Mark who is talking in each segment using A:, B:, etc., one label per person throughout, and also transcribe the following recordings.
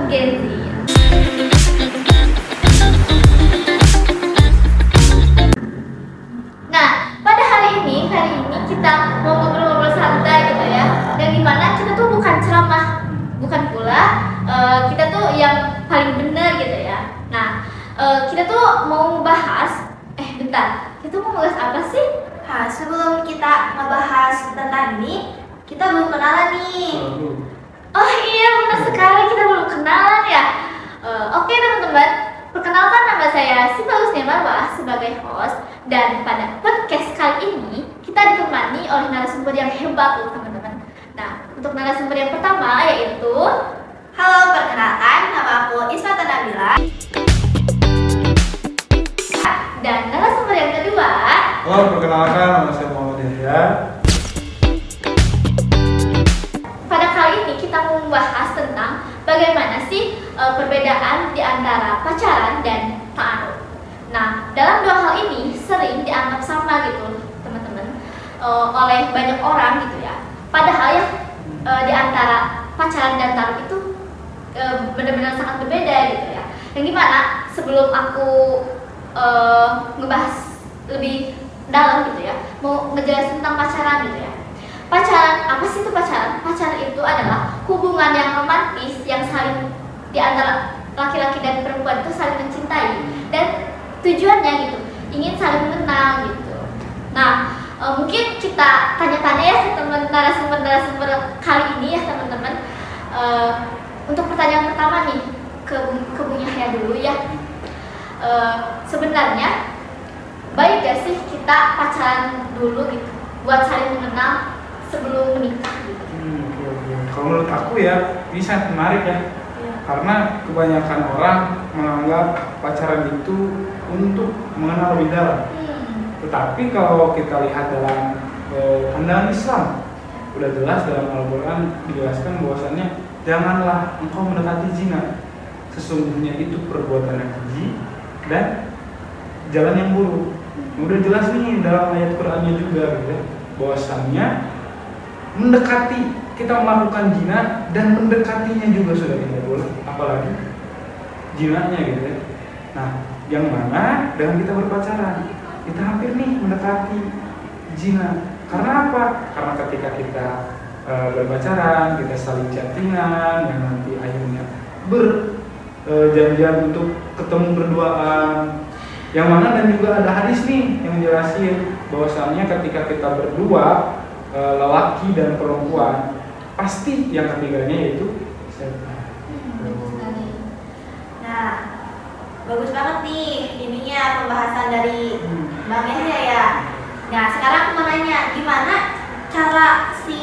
A: Gen Z. Nah, pada hari ini kita mau ngobrol-ngobrol santai gitu ya. Yang dimana kita tuh bukan ceramah, bukan pula kita tuh yang paling benar gitu ya. Nah, kita tuh mau bahas, kita tuh mau bahas apa sih?
B: Sebelum kita ngebahas tentang ini, kita belum kenalan nih.
A: Oh iya, benar sekali, kita belum kenalan ya. Oke teman-teman, perkenalkan nama saya Siva Husni Marwah sebagai host. Dan pada podcast kali ini kita ditemani oleh narasumber yang hebat loh teman-teman. Nah, untuk narasumber yang pertama yaitu,
B: Halo, perkenalkan, nama aku Ismata Nabila.
A: dan narasumber yang kedua.
C: Halo, perkenalkan nama saya Muhammad Yahya.
A: Pada kali ini kita mau membahas tentang bagaimana sih perbedaan di antara pacaran dan ta'aruf. Nah, dalam dua hal ini sering dianggap sama gitu, teman-teman, oleh banyak orang gitu ya. Padahal ya di antara pacaran dan ta'aruf itu benar-benar sangat berbeda gitu ya. Yang dimana sebelum aku ngebahas lebih dalam gitu ya, mau ngejelasin tentang pacaran gitu ya. Pacaran, apa sih itu pacaran? Pacaran itu adalah hubungan yang romantis yang saling di antara laki-laki dan perempuan itu saling mencintai dan tujuannya gitu, ingin saling mengenal gitu. Nah, mungkin kita tanya-tanya ya ke teman narasumber kali ini ya teman-teman. Untuk pertanyaan pertama nih ke Bung Yahya dulu ya. Sebenarnya baik gak sih kita pacaran dulu gitu, buat saling mengenal sebelum menikah gitu?
C: Kalau menurut aku ya, ini sangat menarik ya. Karena kebanyakan orang menganggap pacaran itu untuk mengenal lebih dalam. Tetapi kalau kita lihat dalam pandangan Islam, udah jelas dalam Al-Quran dijelaskan bahwasannya janganlah engkau mendekati zina. Sesungguhnya itu perbuatan yang keji dan jalan yang buruk. Udah jelas nih dalam ayat Qurannya juga gitu ya, bahwasannya mendekati, kita melakukan zina dan mendekatinya juga sudah tidak boleh, apalagi zinanya gitu ya. Nah, yang mana dengan kita berpacaran, kita hampir nih mendekati zina. Karena apa? Karena ketika kita berpacaran, kita saling chattingan, yang nanti akhirnya berjanjian untuk ketemu berduaan. Yang mana dan juga ada hadis nih yang jelasin bahwasannya ketika kita berdua, lelaki dan perempuan, pasti yang ketiganya yaitu setan.
B: Nah, bagus banget nih ininya pembahasan dari Bang Yahya ya. Nah, sekarang aku mau nanya, gimana cara si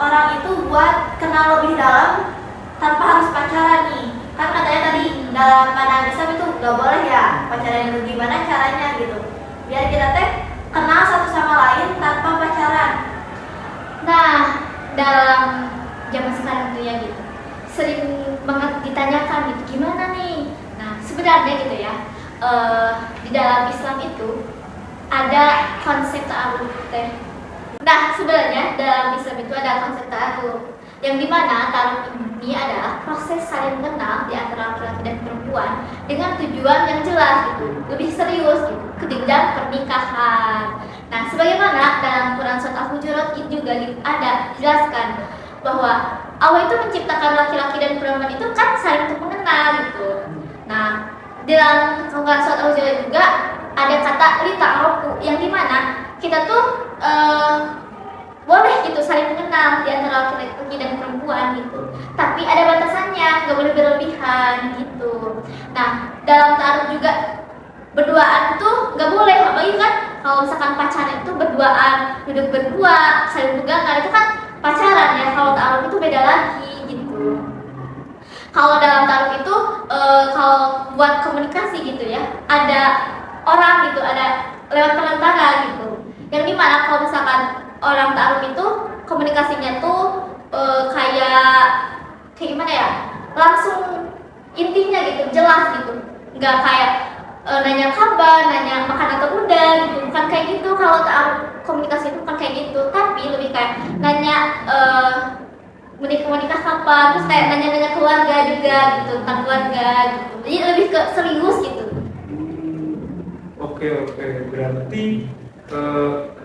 B: orang itu buat kenal lebih dalam tanpa harus pacaran nih? Kan katanya tadi dalam pandangan Islam itu gak boleh ya pacaran, itu gimana caranya gitu biar kita kenal satu sama lain tanpa pacaran.
A: Nah, dalam zaman sekarang tuh ya gitu, sering banget ditanyakan gitu, gimana nih? Nah, sebenarnya gitu ya, di dalam Islam itu ada konsep ta'aruf teh. Nah, sebenarnya dalam Islam itu ada konsep ta'aruf, yang dimana ta'aruf ini adalah proses saling mengenal di antara laki-laki dan perempuan dengan tujuan yang jelas gitu, lebih serius gitu, ke jenjang pernikahan. Nah, sebagaimana dalam Quran surat Al-Hujurat itu juga ada dijelaskan bahwa Allah itu menciptakan laki-laki dan perempuan itu kan saling untuk mengenal gitu. Nah, dalam Quran surat Al-Hujurat juga ada kata lita'arufu, yang dimana kita tuh boleh gitu saling mengenal di antara laki-laki dan perempuan gitu. Tapi ada batasannya, nggak boleh berlebihan gitu. Nah, dalam ta'aruf juga berduaan tuh nggak boleh, apalagi kan kalau misalkan pacaran itu berduaan, duduk berdua, saling pegangan, itu kan pacaran ya. Kalau ta'aruf itu beda lagi gitu. Kalau dalam ta'aruf itu kalau buat komunikasi gitu ya, ada orang gitu, ada lewat perantara gitu. Yang dimana kalau misalkan orang ta'aruf itu komunikasinya tuh kayak gimana ya, langsung intinya gitu, jelas gitu, nggak kayak nanya kabar, nanya makan atau udah gitu, bukan kayak gitu. Kalau ta'aruf komunikasi itu bukan kayak gitu, tapi lebih kayak nanya menikah kapan, terus kayak nanya-nanya keluarga juga gitu, tentang keluarga gitu. Jadi lebih ke serius gitu.
C: Oke, berarti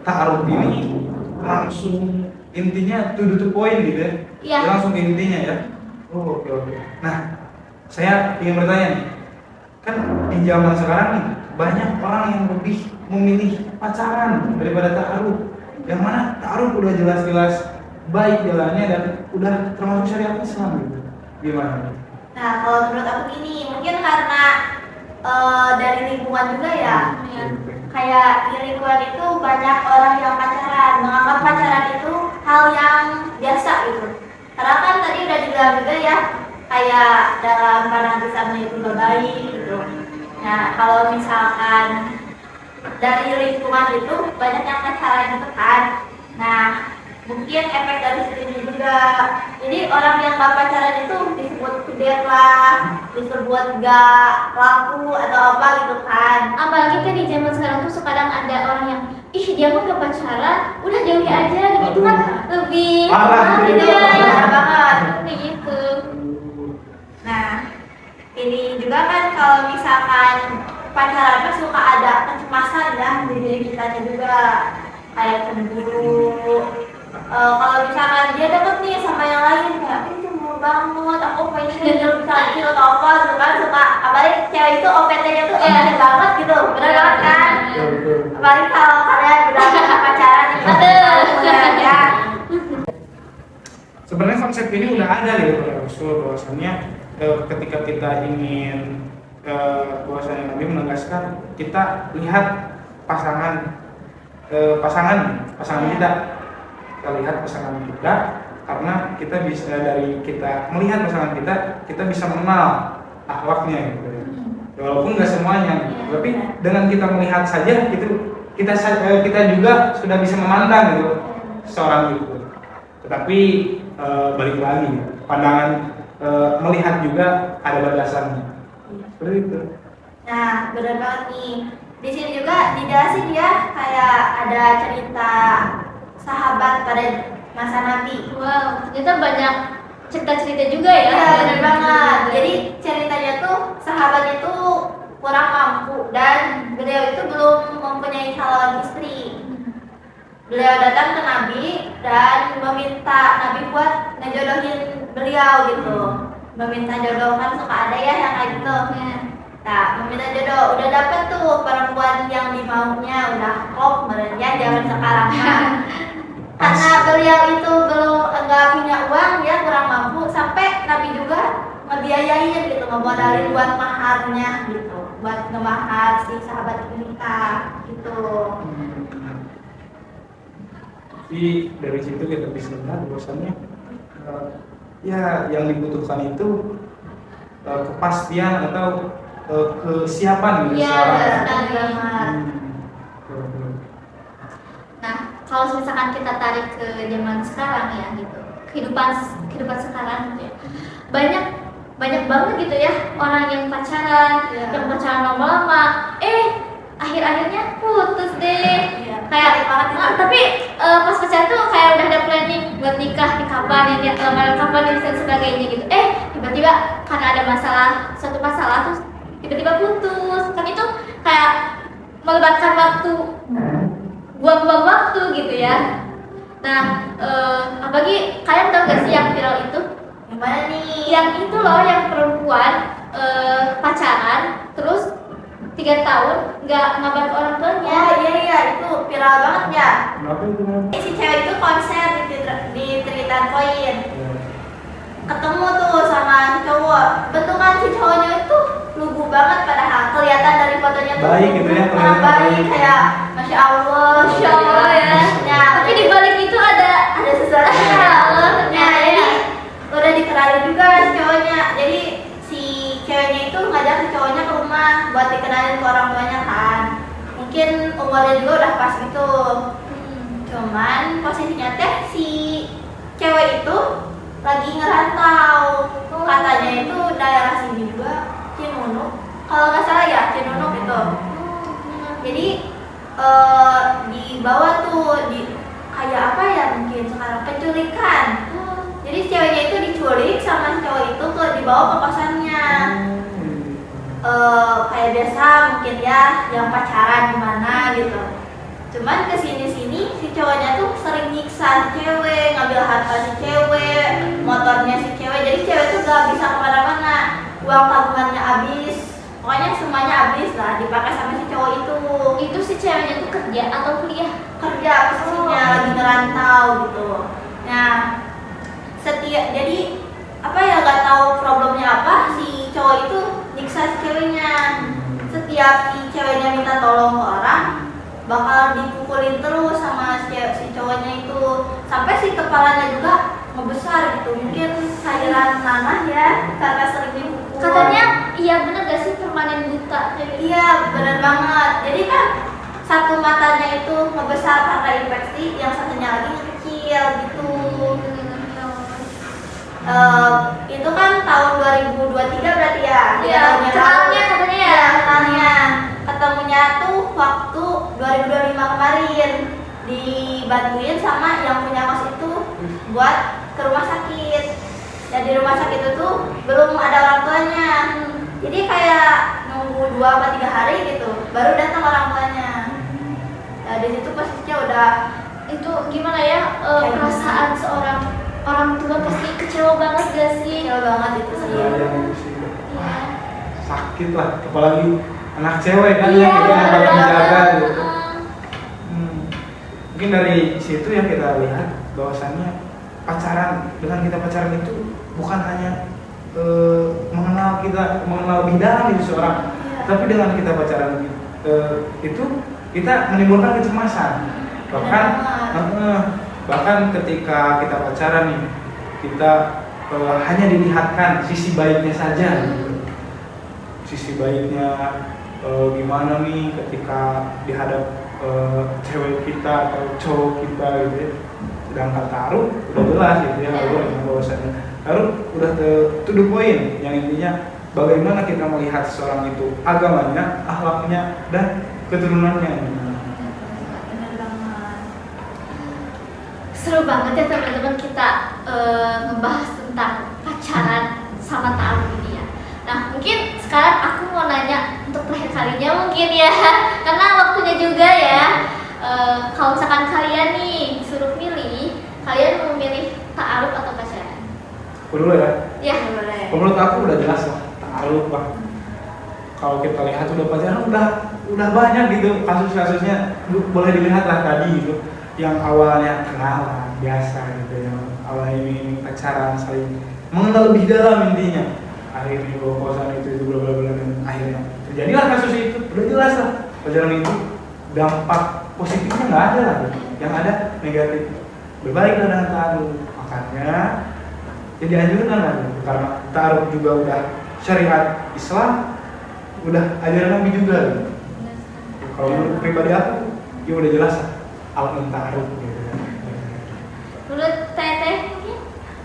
C: ta'aruf ini langsung intinya to the point gitu ya?
A: Iya.
C: Langsung ke intinya ya? Oh, oke. Nah, saya ingin bertanya nih, kan di zaman sekarang nih banyak orang yang lebih memilih pacaran daripada ta'aruf. Yang mana ta'aruf udah jelas-jelas baik jalannya dan udah termasuk syariat Islam gitu. Gimana?
B: Nah, kalau menurut aku gini, mungkin karena dari lingkungan juga ya. Kayak di lingkungan itu banyak orang yang pacaran, menganggap pacaran itu hal yang biasa gitu. Karena kan tadi udah dibilang juga ya, kayak dalam pandangan Islam itu gak baik gitu. Nah, kalau misalkan dari lingkungan itu banyak yang pacaran gitu kan. Nah, mungkin efek dari situ juga. Jadi orang yang gak pacaran itu disebut kudet lah, disebut gak laku atau apa gitu kan.
A: Apalagi kan di zaman sekarang tuh sekadang ada orang yang dia mah gak pacaran, udah jauhi aja gitu kan, lebih
C: parah
A: gitu ya,
B: Parah banget.
A: kayak gitu.
B: Nah, ini juga kan kalau misalkan pacaran kan suka ada kecemasan ya di diri kitanya juga, kayak cemburu. Kalau misalkan dia deket nih sama yang lain kayak ini cemburu banget, aku pengen dia bisa gitu atau apa gitu kan, suka. Apalagi cewek itu OPT-nya tuh aneh banget gitu, bener banget kan? Apalagi kalau kalian udah pacaran nih, ya.
C: Sebenarnya konsep ini udah ada gitu pada Rasul, bahwasanya ketika kita ingin bahwasanya Nabi menegaskan kita lihat pasangan kita lihat pasangan kita, karena kita bisa dari kita melihat pasangan kita bisa mengenal akhlaknya gitu. Walaupun nggak semuanya, tapi dengan kita melihat saja itu kita juga sudah bisa memandang gitu seorang itu. Tetapi balik lagi, pandangan melihat juga ada batasannya. Seperti itu.
B: Nah, benar banget nih. Di sini juga dijelasin ya, kayak ada cerita sahabat pada masa Nabi.
A: Wow, ternyata banyak cerita-cerita juga ya.
B: Iya, benar banget. Jadi ceritanya tuh sahabat itu kurang mampu dan beliau itu belum mempunyai calon istri. Beliau datang ke Nabi dan meminta Nabi buat ngejodohin beliau gitu. Meminta jodoh, kan suka ada ya yang kayak gitu. Nah, meminta jodoh, udah dapet tuh perempuan yang dimaunya, udah klop merenya zaman sekarang mah. Karena beliau itu belum enggak punya uang, dia kurang mampu, sampai Nabi juga ngebiayain gitu, ngemodalin buat maharnya gitu, buat ngemahar si sahabat ini nikah gitu.
C: Jadi dari situ kita bisa lihat bahwasannya ya yang dibutuhkan itu kepastian atau kesiapan gitu
A: Iya,
C: seorang.
A: benar banget. Nah, kalau misalkan kita tarik ke zaman sekarang ya gitu, kehidupan sekarang gitu ya, banyak banget gitu ya orang yang pacaran, yang pacaran lama-lama, akhir-akhirnya putus deh. Kayak tapi pas pacaran tuh kayak udah ada planning buat nikah di kapan, ya lamaran kapan dan sebagainya gitu. Tiba-tiba karena ada suatu masalah terus tiba-tiba putus. Kan itu kayak melebatkan waktu, buang-buang waktu gitu ya. Nah, apalagi kalian tahu gak sih yang viral itu?
B: Yang mana nih?
A: Yang itu loh, yang perempuan pacaran terus 3 tahun nggak ngabarin ke orang tuanya.
B: Oh iya, itu viral banget ya.
C: Kenapa itu?
B: Si cewek itu konser di Tritan Koin. Ketemu tuh sama si cowok. Bentukan si cowoknya itu lugu banget, padahal kelihatan dari fotonya tuh
C: Baik gitu ya,
B: orang baik kayak Masya Allah ya. Nah,
A: Tapi di balik itu ada
B: sesuatu ya. Nah, jadi udah dikenalin juga si cowoknya. Jadi si ceweknya itu ngajak si cowoknya ke rumah buat dikenalin ke orang tuanya kan. Mungkin umurnya juga udah pas gitu. Cuman posisinya teh si cewek itu lagi ngerantau. Katanya itu daerah sini juga, Cinunuk. Kalau nggak salah ya Cinunuk itu. Jadi dibawa tuh di kayak apa ya, mungkin sekarang penculikan. Jadi ceweknya itu diculik sama si cowok itu dibawa ke kosannya. Kayak biasa mungkin ya yang pacaran gimana gitu. Cuman kesini-sini si cowoknya tuh sering nyiksa si cewek, ngambil harta si cewek, motornya si cewek. Jadi cewek tuh gak bisa kemana-mana, uang tabungannya habis, pokoknya semuanya habis lah dipakai sama si cowok itu.
A: Itu si ceweknya tuh kerja atau kuliah?
B: Kerja posisinya lagi ngerantau gitu. Nah jadi apa ya, gak tahu problemnya apa, si cowok itu nyiksa si ceweknya. Setiap si ceweknya minta tolong ke orang bakal dipukulin terus sama si cowoknya itu, sampai si kepalanya juga ngebesar gitu, mungkin cairan nanah ya karena sering dipukul.
A: Katanya iya, bener gak sih permanen buta?
B: Iya bener banget. Jadi kan satu matanya itu ngebesar karena infeksi, yang satunya lagi ngekecil gitu. Itu kan tahun 2023 berarti ya?
A: Iya, kenalnya katanya ya?
B: Iya, kenalnya. Ketemunya tuh waktu 2025 kemarin, dibantuin sama yang punya kos itu buat ke rumah sakit. Dan di rumah sakit itu tuh belum ada orang tuanya. Jadi kayak nunggu 2 atau 3 hari gitu, baru datang orang tuanya. Nah, di situ posisinya udah
A: Itu gimana ya, perasaan seorang orang tua pasti kecewa banget gak sih?
B: kecewa banget itu sih.
C: Yang itu sih
A: Iya.
C: sakit lah, apalagi anak cewek kan
A: Iya,
C: yang kita bakal
A: bener
C: menjaga
A: banget.
C: gitu. Mungkin dari situ ya kita lihat bahwasannya pacaran, dengan kita pacaran itu bukan hanya mengenal lebih dalam itu seorang,
B: Iya.
C: tapi dengan kita pacaran itu kita menimbulkan kecemasan. Bahkan ketika kita pacaran nih, kita hanya dilihatkan sisi baiknya saja gitu. Sisi baiknya gimana nih ketika dihadap cewek kita atau cowok kita gitu ya. Sedangkan taruh udah jelas gitu ya, bahwasannya taruh udah to the point, yang intinya bagaimana kita melihat seseorang itu agamanya, akhlaknya, dan keturunannya.
A: Seru banget ya teman-teman, kita ngebahas tentang pacaran sama taruh ini ya. Nah mungkin sekarang aku mau nanya untuk terakhir kalinya mungkin ya, karena waktunya juga ya. Kalau misalkan kalian nih disuruh milih, kalian mau milih ta'aruf atau pacaran?
C: Aku dulu ya.
A: Ya.
B: Boleh.
C: Menurut aku udah jelas lah, ta'aruf lah. Kalau kita lihat udah pacaran udah banyak gitu kasus-kasusnya, boleh dilihat lah tadi gitu. Yang awalnya kenalan biasa gitu, yang awalnya ini pacaran, saling mengenal lebih dalam intinya, akhirnya bawa kosan itu bla bla bla, dan akhirnya terjadilah kasus itu. Udah jelas lah pacaran itu dampak positifnya nggak ada lah, yang ada negatif. Berbaiklah dengan ta'aruf, makanya jadi anjurkan lah gitu. Karena ta'aruf juga udah syariat Islam, udah ajaran Nabi juga gitu. Kalau menurut pribadi aku ya udah jelas lah al-ta'aruf gitu.
A: Menurut Teteh mungkin?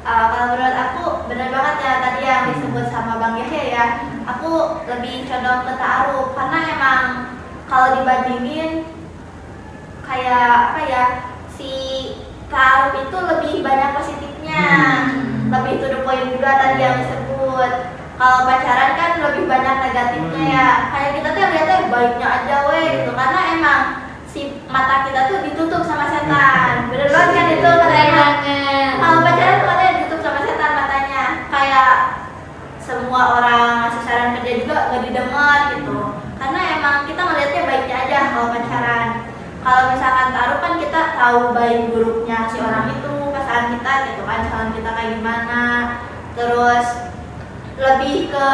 B: Kalau menurut aku benar banget ya tadi yang disebut sama Bang Yahya ya. Aku lebih condong ke ta'aruf karena emang kalau dibandingin kayak apa ya, si ta'aruf itu lebih banyak positifnya, lebih to the point juga tadi yang disebut. Kalau pacaran kan lebih banyak negatifnya ya. Kayak kita tuh lihatnya baiknya aja weh gitu, karena emang si mata kita tuh ditutup sama setan. Bener banget kan itu katanya. Kalau pacaran tuh katanya ditutup sama setan matanya. Kayak semua orang ngasih saran kerja juga gak didengar gitu. Karena emang kita ngelihatnya baiknya aja kalau pacaran. Kalau misalkan taruh kan kita tahu baik buruknya si orang itu, pasangan kita gitu kan, saran kita kayak gimana. Terus lebih ke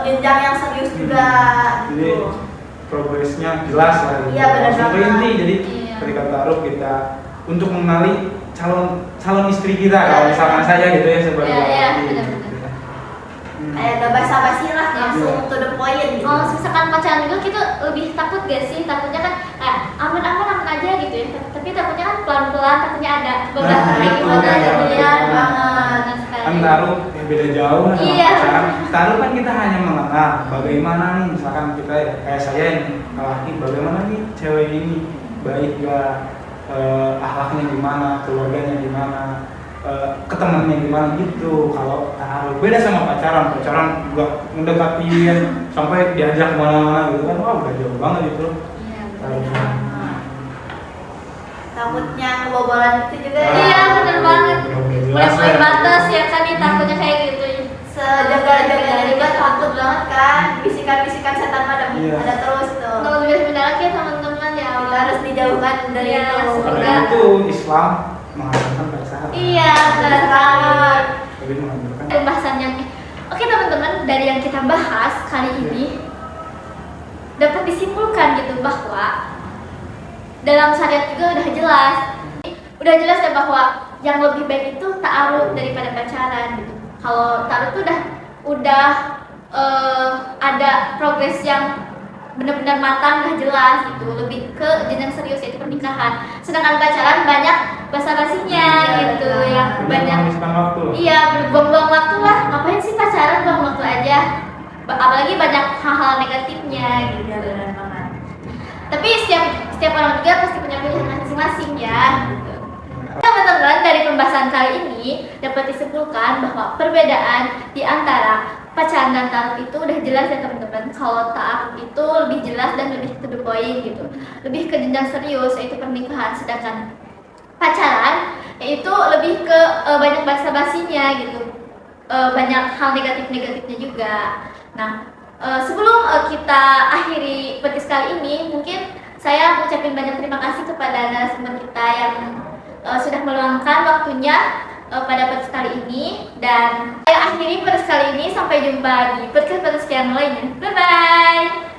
B: jenjang yang serius juga
C: Jadi
B: gitu.
C: progresnya jelas lah gitu.
B: Iya, benar
C: Langsung ke
B: banget.
C: inti. Jadi
A: Iya.
C: ketika taruh kita untuk mengenali calon istri kita,
B: Iya,
C: kalau misalkan
B: benar.
C: saya gitu ya sebagai
A: Iya, iya,
C: laki,
A: benar-benar.
C: gitu.
B: Kayak gak basa-basi lah,
A: Iya.
B: langsung to the point gitu.
A: Kalau misalkan pacaran juga kita lebih takut gak sih? Takutnya kan kayak aman-aman aja gitu ya. Tapi takutnya kan pelan-pelan, takutnya ada beberapa
C: Nah,
A: hari
C: itu
A: gimana
C: ya,
A: gitu
C: itu.
A: ya.
B: Banget.
C: Kan taruh ya beda jauh lah sama
A: Iya.
C: pacaran. Taruh kan kita hanya mengenal bagaimana nih, misalkan kita kayak saya yang laki, bagaimana nih cewek ini baik gak, akhlaknya gimana, keluarganya gimana. ke temennya gimana gitu. Kalau taruh beda sama pacaran juga mendekatin sampai diajak kemana-mana gitu kan, wah udah jauh banget gitu.
A: Iya,
C: Taruh.
B: Takutnya kebobolan itu juga ya.
A: Iya, bener banget.
C: Udah
A: Udah
C: jelas
A: mulai
C: ya.
A: batas ya kan, nih takutnya kayak gitu.
B: Sejaga-jaganya juga takut banget kan. Bisikan-bisikan setan mah
C: Iya.
B: ada terus tuh.
A: Lebih lagi ya teman-teman ya.
B: Kita harus dijauhkan dari
A: Iya,
B: itu.
C: Karena itu Islam mengharamkan pacaran.
A: Iya, benar banget.
C: Tapi menganjurkan.
A: Pembahasan yang oke teman-teman, dari yang kita bahas kali ini dapat disimpulkan gitu bahwa dalam syariat juga udah jelas ya bahwa yang lebih baik itu ta'aruf daripada pacaran gitu. Kalau ta'aruf itu udah ada progres yang benar-benar matang, udah jelas gitu, lebih ke jenjang serius yaitu pernikahan. Sedangkan pacaran banyak basa-basinya gitu, yang banyak
C: menghabiskan waktu.
A: iya, buang-buang waktu lah. Ngapain sih pacaran, buang waktu aja. Apalagi banyak hal-hal negatifnya gitu.
B: Iya, benar banget.
A: Tapi setiap orang juga pasti punya pilihan masing-masing ya. Gitu. Teman-teman, dari pembahasan kali ini dapat disimpulkan bahwa perbedaan di antara pacaran dan ta'aruf itu udah jelas ya teman-teman. Kalau ta'aruf itu lebih jelas dan lebih to the point gitu, lebih ke jenjang serius yaitu pernikahan. Sedangkan pacaran yaitu lebih ke banyak basa-basinya gitu, banyak hal negatifnya juga. Nah, sebelum kita akhiri podcast kali ini, mungkin saya mengucapkan banyak terima kasih kepada narasumber kita yang sudah meluangkan waktunya pada podcast kali ini. Dan saya akhiri podcast kali ini, sampai jumpa di podcast yang lainnya. Bye bye.